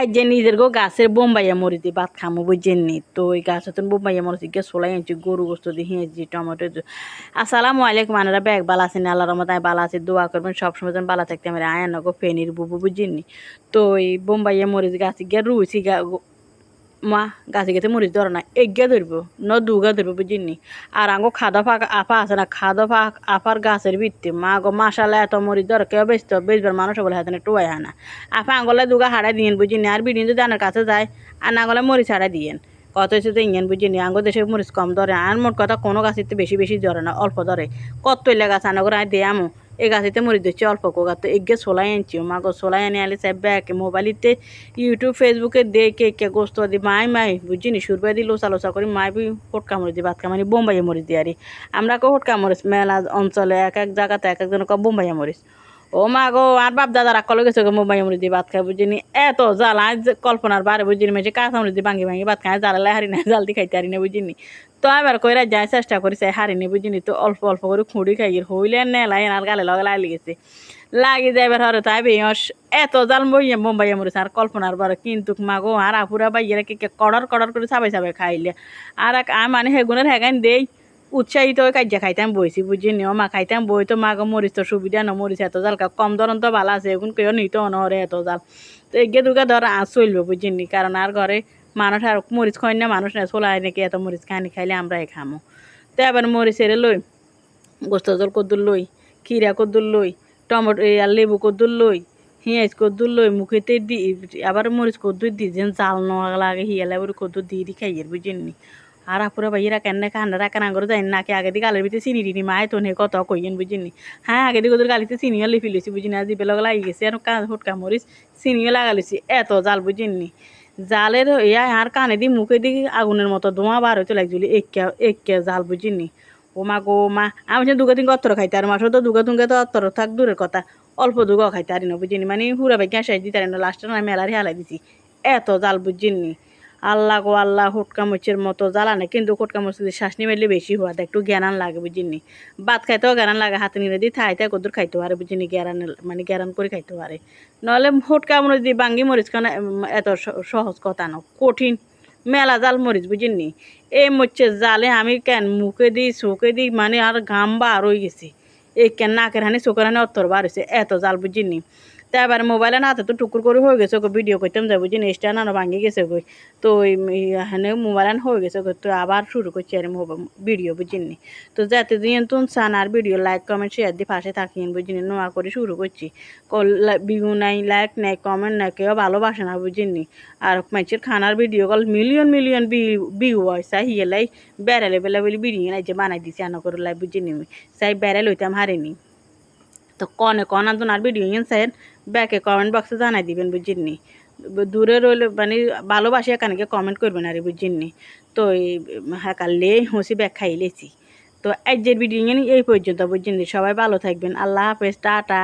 আজ যে নিজের গাছের বোম্বাইয়া মরিচ দিয়ে ভাত খামো বুঝছেননি। তো ওই গাছের বোম্বাইয়া মরিচ দিয়ে সোলাই আনছি, গরু গোস্ত দিয়ে হিঁয়েছি, টমেটো। আসসালামু আলাইকুম, আনারা ব্যাগ বালা আছেন, আল্লাহ রহমত আমি বালা আছি, দোয়া করবেন সবসময় যেন বালা থাকতে। আমার আয়ান গো ফেনির বুবু বুঝছেননি। তো ওই বোম্বাইয়া মরিচ গাছে গিয়ে রুইছি মা গাছে গেতে মরিচ ধরে না, এগিয়ে ধরবো ন দুগা ধরবো বুঝিনি। আর আঙ্গো খাদা ফাঁক আপা আছে না, খাদা ফাঁক আপার গাছের ভিত্তি মা গো মাসালে এত মরিচ ধরে কেউ বেচবার মানুষ বলে হাতে টুয়াই হয় না। আপা আঙ্গলে দুগা হারাই দিয়েন বুঝিনি। আর বিডিন যদি আনার কাছে যায় আর না গলে মরিচ হারাই দিয়েন। কত হচ্ছে তো ইঙ্গেন বুঝিনি, আঙ্গো দেশে মরিচ কম ধরে। আর মোট কথা কোনো গাছিতে বেশি বেশি ধরে না, অল্প ধরে। কত গাছ আনা করে দিয়ে আমো এই গাছিতে মরিচ দিচ্ছি অল্প কোগা। তো এগে সোলাই আনছি মা গো, সোলাই আনি আলি চাই ব্যাগ মোবাইলিতে ইউটিউব ফেসবুকে দেখে কে গোস্ত দি মাই বুঝিনি সুরবাই দি লোচা লোচা করি মাই বি ফটকা মরিচ দি ভাত খামানি বোম্বাইয়া মরিচ দিয়ে আরি। আমরা কো ফটকা মরিচ মেলা অঞ্চলে এক এক জায়গাতে এক একজন ক বোম্বাইয়া মরিচ। ও মা গো, আর বাপ দাদা রাখলে গেছে বোম্বাইয়া মরিচ দিয়ে ভাত খাই বুঝিনি। এত জাল আজ কল্পনার বারে বুঝিনি, মেঝে কাঁচা মরিচ দিয়ে ভাঙি ভাঙি ভাত খাই, জ্বালালে হারি না, জাল দি খাইতে হারি না বুঝিনি। তো এবার কইরা যায় চেষ্টা করেছে হারিনি বুঝিনি। তো অল্প অল্প করে খুঁড়ি খাই হইলে নেলাই আর গালে লগে লাগি গেছে, লাগি যাইবার হরে তাই বেয়স এত জাল বইয়া বোম্বাইয়া মরিচ আর কল্পনার বারে। কিন্তু মাগো আর আপুরা বাইয়েরা কে কড়র কড়র করে চাবাই চাবাই খাইলে। আর মানে হেগুনের হেগান দেই উৎসাহিত হয়ে কাজ্যা খাইতাম বইছি বুঝিনি। ও মা খাইতাম বই তো মাগো মরিচ তো সুবিধা ন, মরিচ এত জাল কম ধরন তো ভালো আছে, এখন কেউ নিত অনহরে এত জাল। তো এগে দুগা ধর চলবে বুঝিনি, কারণ আর ঘরে মানুষ আর মরিচ খাই না, মানুষ না চলাই নাকি এত মরিচ খানি খাইলে আমরাই খামো। তো এবার মরিচের লই গোস্ত জল কদ্দুর লই, খিরা কদ্দুর লই, টমেটো আর লেবু কদ্দুর লই, পেঁয়াজ কদ্দুর লই, মুখেতে দি আবার মরিচ কদ্দুর দি যেন জাল নোয়া লাগে হিয়ালে আবার কদ্দুর দিয়ে খাইয়ের বুঝিনি। আর আপুরা ভাইয়েরা কেন কান্না রাখেন আঙ্গর যাই নাকি আগে দিকে গালের ভিতরে চিনি টিনি মায় তো নে কত কইয়েন বুঝিনি। হ্যাঁ আগে দিকে ওদের গালিতে চিনিও লিপি লইছি বুঝিনি, আর জিপে লগে লাগি গেছে আর ফুটকা মরিচ চিনিও লাগালিছি এত জাল বুঝিনি। জালের ইয়া আর কানে দি মুখে দি আগুনের মতো ধোঁয়া বার হইতে লাগছিল, একে জাল বুঝিনি। ও মা গো মা, আমি যে দুগা তিন অত্তর খাইতে আর মাসও তো দুগা তুঙ্গে তো অত্তর থাক দূরের কথা, অল্প দুগা খাইতে আরি না বুঝিনি। মানে হুরা ভাই গ্যাস দিতে না, লাস্টে না মেলারি হালাই দিছি এত জাল বুঝিনি। আল্লাহ গো আল্লাহ, হুটকা মরিচের মতো জ্বালা না, কিন্তু হুটকা মরিচ দিয়ে শ্বাস নিয়ে বেশি হওয়া একটু জ্ঞান লাগে বুঝিনি। ভাত খাইতেও জ্ঞান লাগে, হাতে নিয়ে দিয়ে থাইতে কদূর খাইতে পারে বুঝিনি, জ্ঞান মানে জ্ঞান করে খাইতে পারে। নাহলে হুটকা মরিচ দিয়ে বাঙ্গি মরিচ খানা এত সহজ কথা না, কঠিন মেলা জাল মরিচ বুঝিনি। এই মরিচের জালে আমি কেন মুখে দিই চোখে দিই মানে আর ঘাম বার হয়ে গেছে, এই কেন নাকের হানি চোখের হানি অত্তর বার হয়েছে এত জাল বুঝিনি। তো এবার মোবাইলে না তো টুকুর করে হয়ে গেছে ভিডিও করতাম যাই বুঝিনি, স্ট্যান্ড আনো ভাঙি গেছে গই। তো ওই হানে মোবাইল হয়ে গেছে তো আবার শুরু করছি আর ভিডিও বুঝিনি। তো যাতে দিয়ে তুন চান আর ভিডিও লাইক কমেন্ট শেয়ার দিয়ে পাশে থাকিন বুঝিনি, নোয়া করে শুরু করছি। ভিউ নাই, লাইক নাই, কমেন্ট নাই, কেউ ভালোবাসে না বুঝিনি। আর মানুষের খানার video call million million view হয়, চাই হিয়েলাই বেড়ালে বেলা বলে ভিডিও নাই যে বানাই দিছি আনা করে লাই বুঝিনি, চাই বেড়াল হইতাম হারিনি। তো কনে কনার জন্য আর ভিডিও চাই ব্যাকে কমেন্ট বক্সে জানাই দিবেন বুঝিনি। দূরে রইলে মানে ভালোবাসি এখানে কমেন্ট করবেন আর বুঝিনি। তো হ্যাঁ কাললে হুঁসি ব্যাগ খাইলেছি। তো আজকের ভিডিও এই পর্যন্ত বুঝিনি, সবাই ভালো থাকবেন, আল্লাহ হাফেজ, টাটা।